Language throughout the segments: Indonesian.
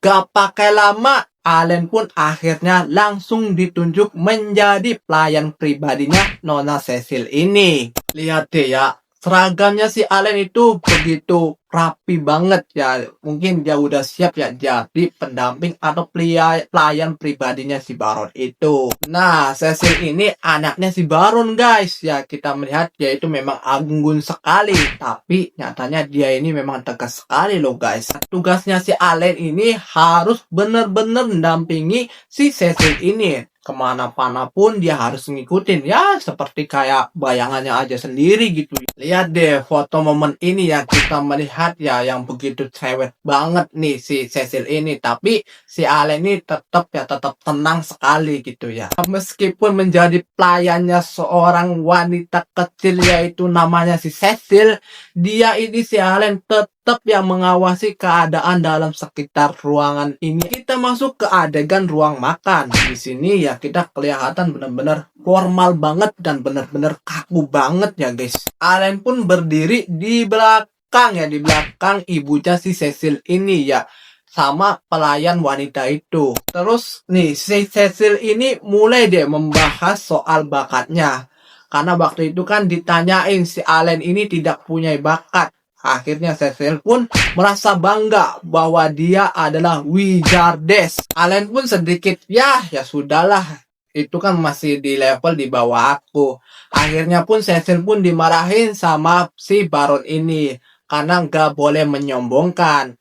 Gak pakai lama, Allen pun akhirnya langsung ditunjuk menjadi pelayan pribadinya Nona Cecil ini. Lihat deh ya, seragamnya si Allen itu begitu rapi banget ya. Mungkin dia udah siap ya jadi pendamping atau pelayan pribadinya si Baron itu. Nah, Cecil ini anaknya si Baron guys. Ya, kita melihat dia itu memang anggun sekali. Tapi nyatanya dia ini memang tegas sekali loh guys. Tugasnya si Allen ini harus bener-bener mendampingi si Cecil ini. Kemana-mana pun dia harus ngikutin ya, seperti kayak bayangannya aja sendiri gitu. Lihat deh foto momen ini ya, kita melihat ya yang begitu cewek banget nih si Cecil ini, tapi si Allen ini tetap tenang sekali gitu ya. Meskipun menjadi pelayannya seorang wanita kecil yaitu namanya si Cecil, dia ini si Allen tetap yang mengawasi keadaan dalam sekitar ruangan ini. Kita masuk ke adegan ruang makan. Di sini ya kita kelihatan benar-benar formal banget dan benar-benar kaku banget ya guys. Allen pun berdiri di belakang ya, di belakang ibunya si Cecil ini ya, sama pelayan wanita itu. Terus nih si Cecil ini mulai deh membahas soal bakatnya. Karena waktu itu kan ditanyain si Allen ini tidak punya bakat. Akhirnya Cecil pun merasa bangga bahwa dia adalah wizardess. Allen pun sedikit ya sudahlah, itu kan masih di level di bawah aku. Akhirnya pun Cecil pun dimarahin sama si Baron ini karena nggak boleh menyombongkan.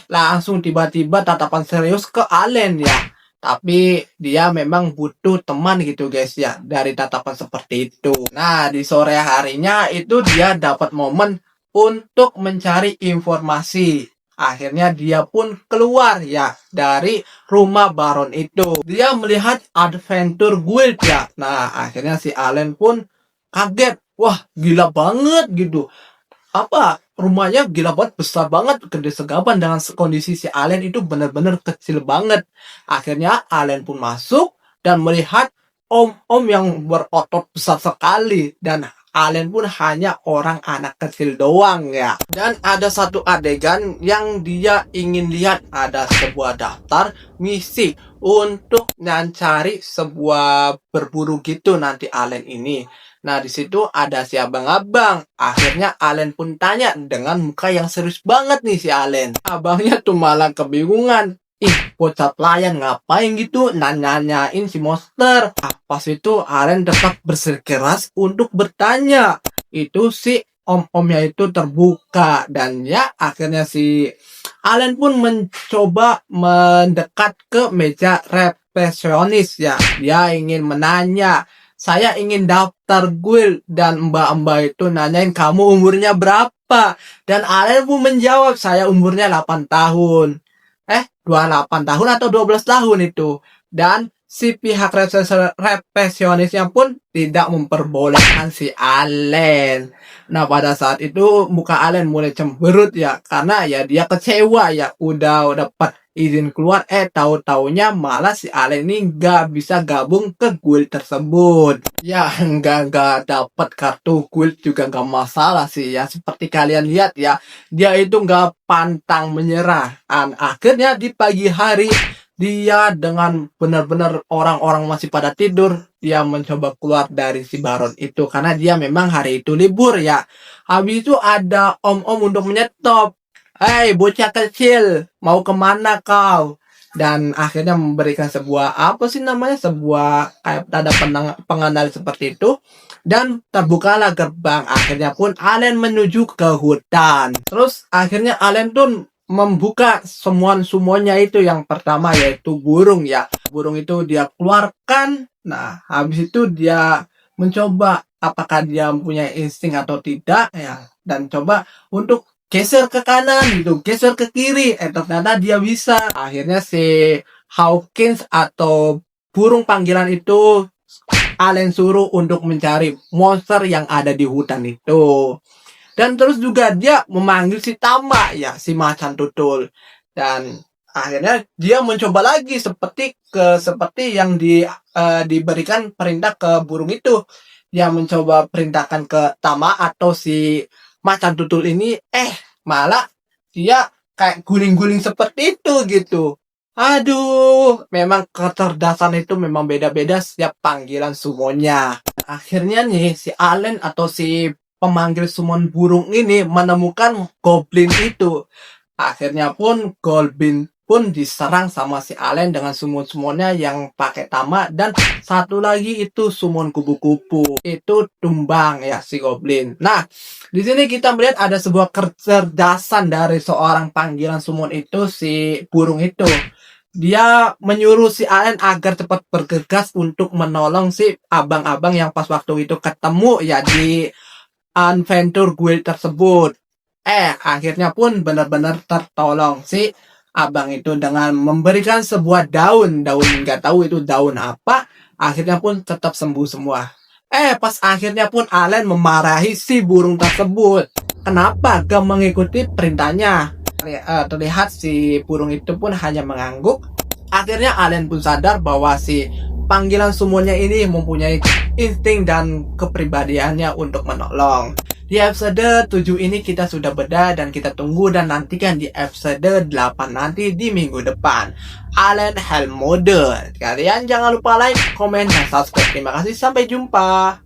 Langsung tiba-tiba tatapan serius ke Allen ya. Tapi dia memang butuh teman gitu guys ya, dari tatapan seperti itu. Nah, di sore harinya itu dia dapat momen untuk mencari informasi. Akhirnya dia pun keluar ya dari rumah Baron itu. Dia melihat Adventure Guild ya. Nah, akhirnya si Allen pun kaget. Wah, gila banget gitu. Apa rumahnya gila banget, besar banget, gede segaban. Dengan kondisi si Allen itu benar-benar kecil banget. Akhirnya Allen pun masuk dan melihat om-om yang berotot besar sekali, dan Allen pun hanya orang anak kecil doang ya. Dan ada satu adegan yang dia ingin lihat, ada sebuah daftar misi untuk mencari sebuah berburu gitu nanti Allen ini. Nah, di situ ada si abang-abang. Akhirnya Allen pun tanya dengan muka yang serius banget nih si Allen. Abangnya tuh malah kebingungan. Bocah pelayan ngapain gitu nanyain si monster. Pas itu Allen tetap bersikeras untuk bertanya. Itu si om-omnya itu terbuka, dan ya akhirnya si Allen pun mencoba mendekat ke meja resepsionis ya. Dia ingin menanya, saya ingin daftar guild, dan mbak-mbak itu nanyain kamu umurnya berapa, dan Allen pun menjawab saya umurnya 8 tahun. 28 tahun atau 12 tahun itu. Dan si pihak resepsionisnya pun tidak memperbolehkan si Allen. Nah, pada saat itu muka Allen mulai cemberut ya, karena ya dia kecewa ya, udah dapat izin keluar, tahu-taunya malah si Allen ini nggak bisa gabung ke guild tersebut. Ya, nggak dapat kartu guild juga nggak masalah sih ya, seperti kalian lihat ya, dia itu nggak pantang menyerah. Dan akhirnya di pagi hari, dia dengan benar-benar orang-orang masih pada tidur, dia mencoba keluar dari si Baron itu karena dia memang hari itu libur ya. Habis itu ada om-om untuk menyetop. Hei bocah kecil, mau kemana kau? Dan akhirnya memberikan sebuah apa sih namanya, sebuah kayak tanda pengenal seperti itu. Dan terbukalah gerbang. Akhirnya pun Allen menuju ke hutan. Terus akhirnya Allen pun membuka semuanya itu. Yang pertama yaitu burung ya. Burung itu dia keluarkan. Nah, habis itu dia mencoba apakah dia punya insting atau tidak ya. Dan coba untuk geser ke kanan gitu, geser ke kiri, ternyata dia bisa. Akhirnya si Hawkins atau burung panggilan itu Allen suruh untuk mencari monster yang ada di hutan itu. Dan terus juga dia memanggil si Tama ya, si macan tutul. Dan akhirnya dia mencoba lagi seperti yang diberikan perintah ke burung itu. Dia mencoba perintahkan ke Tama atau si macan tutul ini, malah dia kayak guling-guling seperti itu gitu. Aduh, memang kecerdasan itu memang beda-beda setiap panggilan summonnya. Akhirnya nih si Allen atau si pemanggil summon burung ini menemukan goblin itu. Akhirnya pun Goblin pun diserang sama si Allen dengan summon-summonnya yang pakai tamak, dan satu lagi itu summon kupu-kupu. Itu tumbang ya si Goblin. Nah, di sini kita melihat ada sebuah kecerdasan dari seorang panggilan summon itu, si burung itu. Dia menyuruh si Allen agar cepat bergegas untuk menolong si abang-abang yang pas waktu itu ketemu ya di Adventure Guild tersebut. Akhirnya pun benar-benar tertolong si abang itu dengan memberikan sebuah daun nggak tahu itu daun apa. Akhirnya pun tetap sembuh semua. Pas akhirnya pun Allen memarahi si burung tersebut. Kenapa gak mengikuti perintahnya? Terlihat si burung itu pun hanya mengangguk. Akhirnya Allen pun sadar bahwa si panggilan summonnya ini mempunyai insting dan kepribadiannya untuk menolong. Di episode 7 ini kita sudah beda, dan kita tunggu dan nantikan di episode 8 nanti di minggu depan. Allen Helm Mode. Kalian jangan lupa like, komen, dan subscribe. Terima kasih, sampai jumpa.